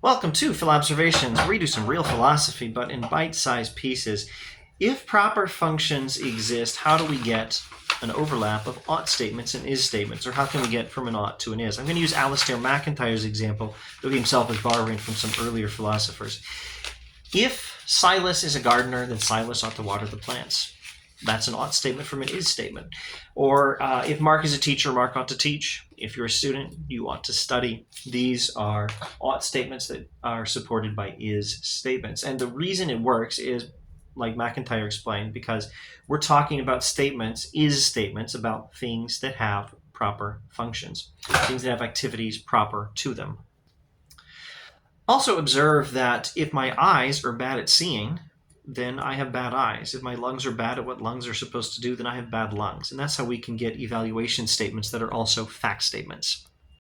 Welcome to Philobservations, where we do some real philosophy, but in bite-sized pieces. If proper functions exist, how do we get an overlap of ought statements and is statements? Or how can we get from an ought to an is? I'm going to use Alasdair MacIntyre's example, though he himself is borrowing from some earlier philosophers. If Silas is a gardener, then Silas ought to water the plants. That's an ought statement from an is statement. Or if Mark is a teacher, Mark ought to teach. If you're a student, you ought to study. These are ought statements that are supported by is statements. And the reason it works is, like MacIntyre explained, because we're talking about statements, is statements, about things that have proper functions, things that have activities proper to them. Also observe that if my eyes are bad at seeing, then I have bad eyes. If my lungs are bad at what lungs are supposed to do, then I have bad lungs. And that's how we can get evaluation statements that are also fact statements.